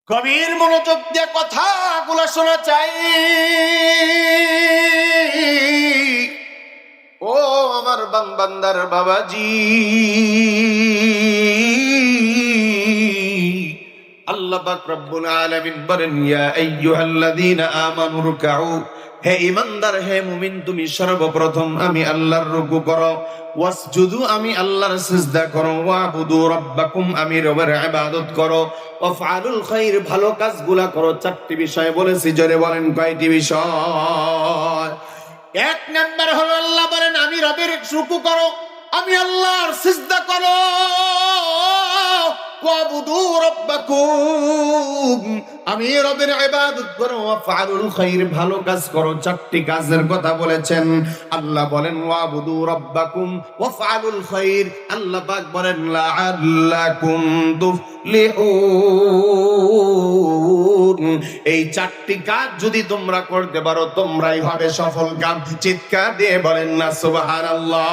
গভীর মনোযোগ দিয়ে কথাগুলো শোনা চাই। ও আমার বান্দার বাবাজি, আল্লাহ পাক রব্বুল আলামিন বলেন, ইয়া আইয়ুহাল্লাযীনা আমানু রুকউ, হে ঈমানদার, হে মুমিন, তুমি সর্বপ্রথম আমি আল্লাহর রুকু করো, ওয়াসজুদু, আমি আল্লাহর সিজদা করো, ওয়াবুদু রাব্বাকুম, আমি রবের ইবাদত করো, ওয়াফআলুল খায়র, ভালো কাজগুলা করো। চারটি বিষয় বলেছি, জোরে বলেন কয়টি বিষয়? এক নাম্বার হলো আল্লাহ বলেন আমি রবের রুকু করো, আমি আল্লাহর সিজদা করো, ওয়াবুদু রাব্বাকুম, আমি রবের ইবাদত করো, ওয়াফআলুল খায়র, ভালো কাজ করো। চারটি কাজের কথা বলেছেন আল্লাহ। বলেন ওয়াবুদু রাব্বাকুম ওয়াফআলুল খায়র, আল্লাহ পাক বলেন লাআল্লাকুম তুফলিহুন, এই চারটি কাজ যদি তোমরা করতে পারো তোমরাই হবে সফল কাম। চিৎকার দিয়ে বলেন না সুবহানাল্লাহ।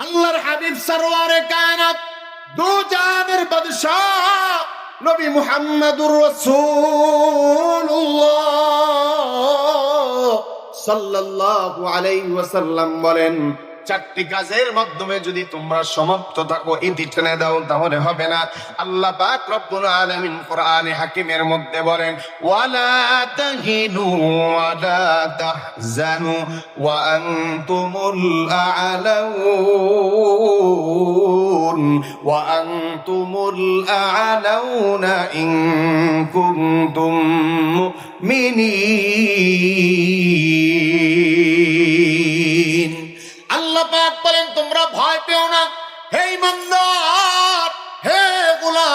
আল্লাহর হাবিব সরওয়ারে কায়নাত, দু জাহানের বাদশাহ নবী মুহাম্মদুর রাসূলুল্লাহ সাল্লাল্লাহু আলাইহি ওয়াসাল্লাম বলেন, চারটি কাজের মাধ্যমে যদি তোমরা সমাপ্ত থাকো, ইতি টেনে দাও, তাহলে হবে না। আল্লাহ পাক রব্বুল আলামিন কোরআনে হাকিমের মধ্যে বলেন, ওয়ালা তাহিনু ওয়ালা তাহজানু ওয়া আনতুমুল আ'লাউন ওয়া আনতুমুল আ'লাউনা ইন কুনতুম মুমিনিন। আল্লাহ পাক বলেন তোমরা ভয় পেও না, হে ঈমানদার, হে গোলাম,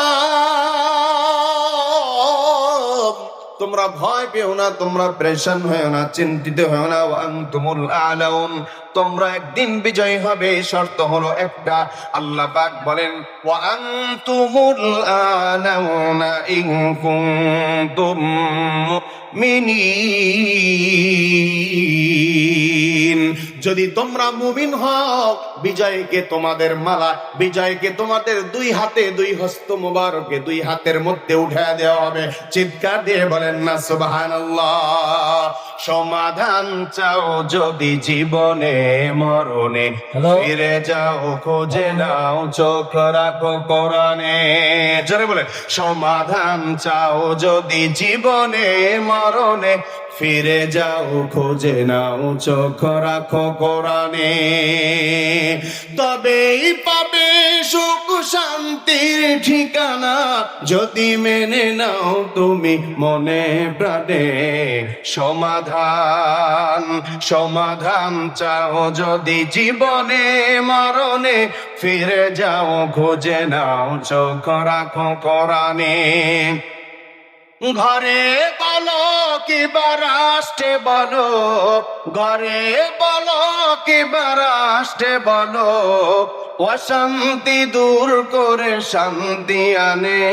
তোমরা ভয় পেও না, তোমরা পেরেশান হয়েও না, চিন্তিত হয়েও না। ওয়া আনতুমুল আ'লাউন, তোমরা একদিন বিজয়ী হবে, শর্ত হলো একটা। আল্লাহ পাক বলেন ওয়া আনতুমুল আ'লাউনা ইন কুনতুম মুমিনিন, যদি তোমরা মুমিন হও, বিজয়কে তোমাদের মালা, বিজয়কে তোমাদের দুই হাতে, দুই হস্ত মোবারকে, দুই হাতের মধ্যে উঠায় দেওয়া হবে। চিৎকার দিয়ে বলেন না সুবহানাল্লাহ। সমাধান চাও যদি জীবনে মরণে, ফিরে যাও, খোঁজে নাও, চোখ রাখো কোরআনে। জোরে বলে, সমাধান চাও যদি জীবনে মরণে, ফিরে যাও, খোঁজে নাও, চোখ রাখো কোরআনে। তবেই পাবে সুখ শান্তির ঠিকানা, যদি মেনে নাও তুমি মনে প্রাণে সমাধান। সমাধান চাও যদি জীবনে মরণে, ফিরে যাও, খোঁজে নাও, চোখ রাখো কোরআনে। ঘরে বলো কিংবা রাষ্ট্রে বলো, ঘরে বলো কিংবা রাষ্ট্রে বলো, অশান্তি দূর করে শান্তি আনে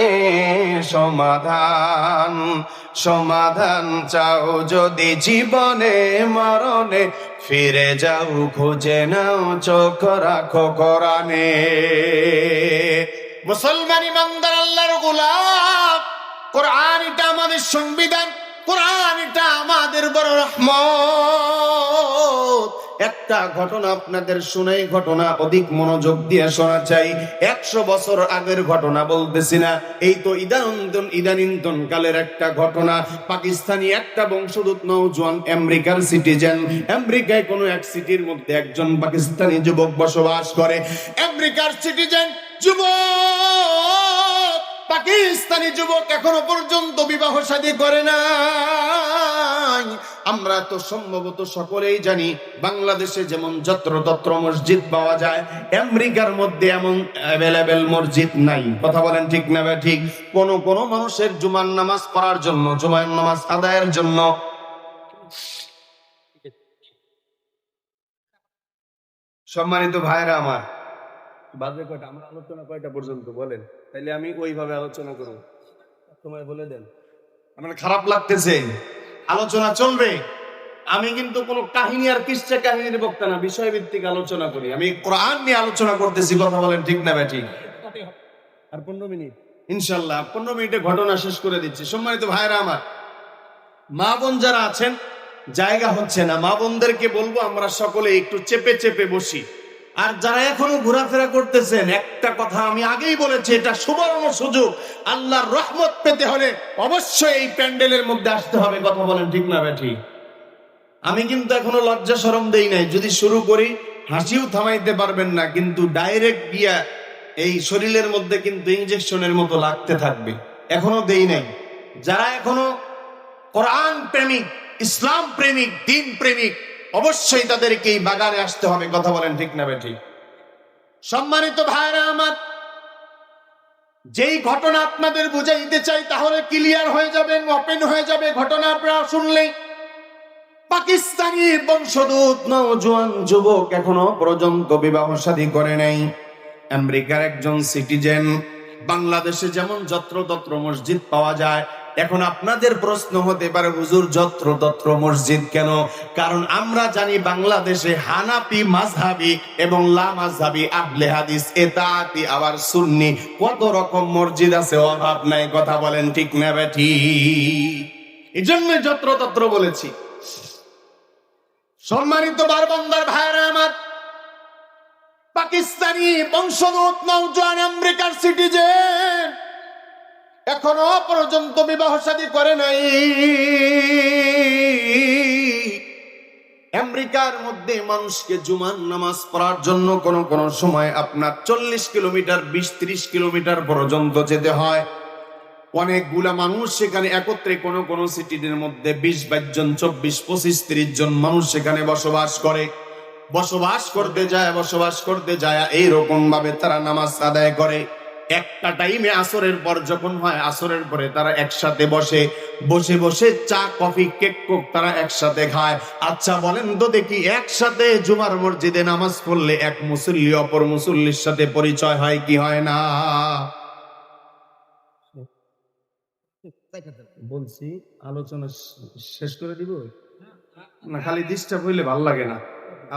সমাধান। সমাধান চাও যদি জীবনে মরণে, ফিরে যাও, খুঁজে নাও, চোখ রাখো কোরআনে। মুসলমান ইমানদার আল্লাহর গোলাম, কোরআন এটা আমাদের সংবিধান, কোরআন এটা আমাদের বড় রহমত। একটা ঘটনা আপনাদের শুনাই, ঘটনা অধিক মনোযোগ দিয়ে শোনা চাই। 100 বছর আগের ঘটনা বলতেছি না, এই তো ইদানিন্তন কালের একটা ঘটনা। পাকিস্তানি একটা বংশোদ্ভূত নওজোয়ান, আমেরিকার সিটিজেন, আমেরিকায় কোনো এক সিটির মধ্যে একজন পাকিস্তানি যুবক বসবাস করে। আমেরিকার সিটিজেন যুবক, পাকিস্তানি যুবক এখনো পর্যন্ত বিবাহ শাদী করে নাই। আমরা তো সম্ভবত সকলেই জানি, বাংলাদেশে যেমন যত্রতত্র মসজিদ পাওয়া যায়, আমেরিকার মধ্যে এমন অ্যাভেলেবেল মসজিদ নাই। কথা বলেন ঠিক না ঠিক? কোন কোন মানুষের জুমার নামাজ পড়ার জন্য, জুমার নামাজ আদায়ের জন্য। সম্মানিত ভাইরা আমার, বাজে কয়টা? আমরা আলোচনা কয়টা পর্যন্ত বলেন, তাইলে আমি ওইভাবে আলোচনা করব। সময় বলে দেন। আমার খারাপ লাগতেছে, আলোচনা চলবে। আমি কিন্তু কোনো কাহিনী আর কিসসা কাহিনীর বক্তা না, বিষয় ভিত্তিক আলোচনা করি। আমি কোরআন নিয়ে আলোচনা করতেছি। কথা বলেন ঠিক না ঠিক? আর 15 মিনিট। ইনশাল্লাহ 15 মিনিটে ঘটনা শেষ করে দিচ্ছি। সম্মানিত ভাইরা আমার, মা বোন যারা আছেন, জায়গা হচ্ছে না, মা বোনদেরকে বলবো আমরা সকলে একটু চেপে চেপে বসি। আর যারা এখনো ঘোরাফেরা করতেছেন, একটা কথা আমি আগেই বলেছি, এটা সুবর্ণ সুযোগ। আল্লাহর রহমত পেতে হলে অবশ্যই এই প্যান্ডেলের মধ্যে আসতে হবে। কথা বলেন ঠিক না বেঠি? আমি কিন্তু এখনো লজ্জা শরম দেই নাই। যদি শুরু করি হাসিও থামাইতে পারবেন না, কিন্তু ডাইরেক্ট গিয়া এই শরীরের মধ্যে কিন্তু ইনজেকশনের মতো লাগতে থাকবে। এখনো দেই নাই। যারা এখনো কোরআন প্রেমিক, ইসলাম প্রেমিক, দিন প্রেমিক, অবশ্যই তাদেরকে এই বাগানে আসতে হবে। কথা বলেন ঠিক না বেঠি? সম্মানিত ভাইরা আমার, যেই ঘটনা আপনাদের বুঝাইতে চাই তাহলে ক্লিয়ার হয়ে যাবেন, ওপেন হয়ে যাবে ঘটনা আপনারা শুনলেই। পাকিস্তানি বংশোদ্ভূত নওজোয়ান যুবক এখনো পর্যন্ত বিবাহ শাদী করে নাই। আমেরিকার একজন সিটিজেন। বাংলাদেশে যেমন যত্রতত্র মসজিদ পাওয়া যায়, এখন আপনাদের প্রশ্ন হতে পারে হুজুর যত্রতত্র মসজিদ কেন? কারণ আমরা জানি বাংলাদেশে হানাফি মাযহাবী এবং লা মাযহাবী, আহলে হাদিস, এতাআতি, আবার সুন্নি, কত রকম মসজিদ আছে, অভাব নাই। কথা বলেন ঠিক না বেঠি? এজন্য যত্রতত্র বলেছি। সম্মানিত বারবান্দার ভাইরা আমার, পাকিস্তানি বংশোদ্ভূত নওজোয়ান আমেরিকার সিটিজেন এখনো পর্যন্ত বিবাহ শাদী করে নাই। আমেরিকার মধ্যে মানুষকে জুমার নামাজ পড়ার জন্য কোন কোন সময় আপনার 40 কিলোমিটার, 20-30 কিলোমিটার পর্যন্ত যেতে হয়। অনেকগুলা মানুষ সেখানে একত্রে, কোন কোন সিটির মধ্যে 20-22 জন, 24-25-30 জন মানুষ সেখানে বসবাস করে। বসবাস করতে যায় এইরকম ভাবে তারা নামাজ আদায় করে। একটা টাইমে আসরের পর যখন হয়, আসরের পরে তারা একসাথে বসে বসে চা, কফি, কেক কোক তারা একসাথে খায়। আচ্ছা বলেন তো দেখি, একসাথে জুমার মসজিদে নামাজ পড়লে এক মুসল্লি অপর মুসল্লির সাথে পরিচয় হয় কি হয় না? বলছি আলোচনা শেষ করে দিব না? খালি ডিস্টার্ব হইলে ভাল লাগে না।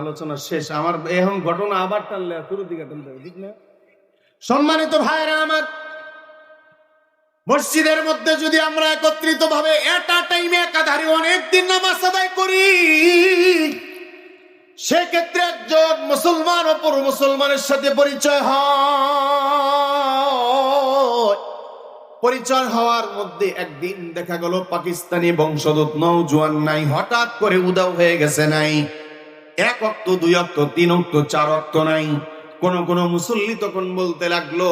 আলোচনা শেষ। আমার এখন ঘটনা আবার টানলে শুরুর দিকে টানতে হবে, ঠিক না? সম্মানিত ভাইরা আমার, মসজিদের মধ্যে যদি আমরা একত্রিত ভাবে এটা টাইমে একাধারে অনেকদিন নামাজ আদায় করি, সেক্ষেত্রে একজন মুসলমান অপর মুসলমানের সাথে পরিচয় হয়। পরিচয় হওয়ার মধ্যে একদিন দেখা গেল পাকিস্তানি বংশোদ্ভূত নওজোয়ান নাই, হঠাৎ করে উধাও হয়ে গেছে। নাই 1 ওয়াক্ত, 2 ওয়াক্ত, 3 ওয়াক্ত, 4 ওয়াক্ত নাই। কোন কোন মুসল্লি তখন বলতে লাগলো,